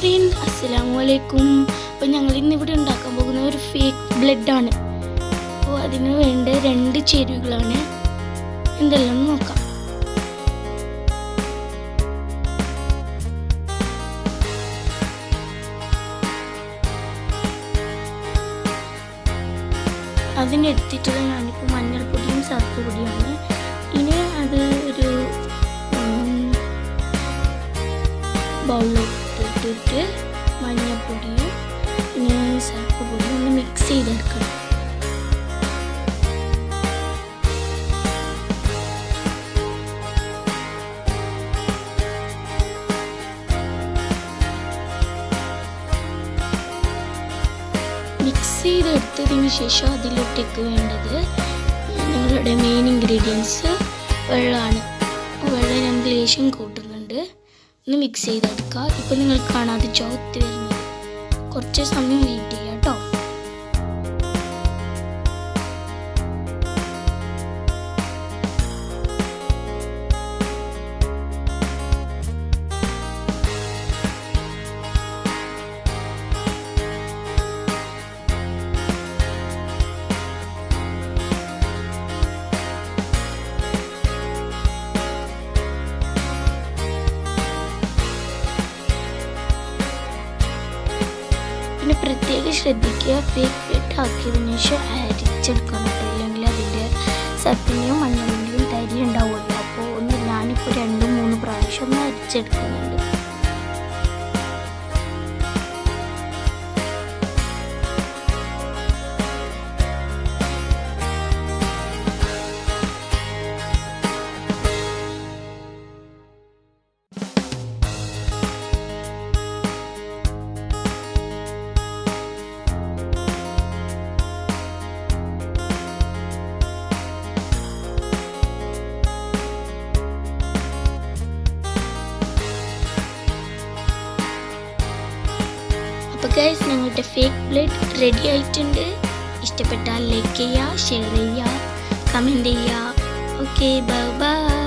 Front, അസ്സലാമലൈക്കും. അപ്പോൾ ഞങ്ങൾ ഇന്നിവിടെ ഉണ്ടാക്കാൻ പോകുന്ന ഒരു ഫേക്ക് ബ്ലഡാണ്. അപ്പോൾ അതിന് വേണ്ട 2 ചേരുവകളാണ്. എന്തെല്ലാം നോക്കാം. അതിനെടുത്തിട്ടുള്ള ഞാനിപ്പോൾ മഞ്ഞൾപ്പൊടിയും സർപ്പ് പൊടിയാണ്. ഇനി അത് ഒരു ബൗളിലിട്ടിട്ട് മഞ്ഞൾപ്പൊടിയും പിന്നെ സർപ്പ് പൊടിയും ഒന്ന് മിക്സ് ചെയ്തെടുക്കണം. മിക്സ് ചെയ്തെടുത്തതിന് ശേഷം അതിലോട്ടേക്ക് വേണ്ടത് ഞങ്ങളുടെ മെയിൻ ഇൻഗ്രീഡിയൻസ് വെള്ളമാണ്. വെള്ളം ഞാൻ ലേശം കൂട്ടുന്നുണ്ട്. ഒന്ന് മിക്സ് ചെയ്തെടുക്കുക. ഇപ്പം നിങ്ങൾ കാണാതെ ചോത്ത് വരുന്നത്. കുറച്ച് സമയം വെയിറ്റ് ചെയ്യാം കേട്ടോ. പിന്നെ പ്രത്യേകം ശ്രദ്ധിക്കുക, ഫേക്ക് ബ്ലഡ് ആക്കിയതിനു ശേഷം അരിച്ചെടുക്കണം. ഇല്ലെങ്കിൽ അതിൻ്റെ സർപ്പിൻ്റെയും മഞ്ഞളിൻ്റെയും തരി ഉണ്ടാവുമല്ലോ. അപ്പോൾ ഞാനിപ്പോൾ 2-3 പ്രാവശ്യം ഒന്ന് അരിച്ചെടുക്കുന്നുണ്ട്. അപ്പോൾ ഗൈസ്, ഞങ്ങളുടെ ഫേക്ക് ബ്ലഡ് റെഡി ആയിട്ടുണ്ട്. ഇഷ്ടപ്പെട്ടാൽ ലൈക്ക് ചെയ്യുക, ഷെയർ ചെയ്യുക, കമൻറ്റ് ചെയ്യുക. Okay, bye bye.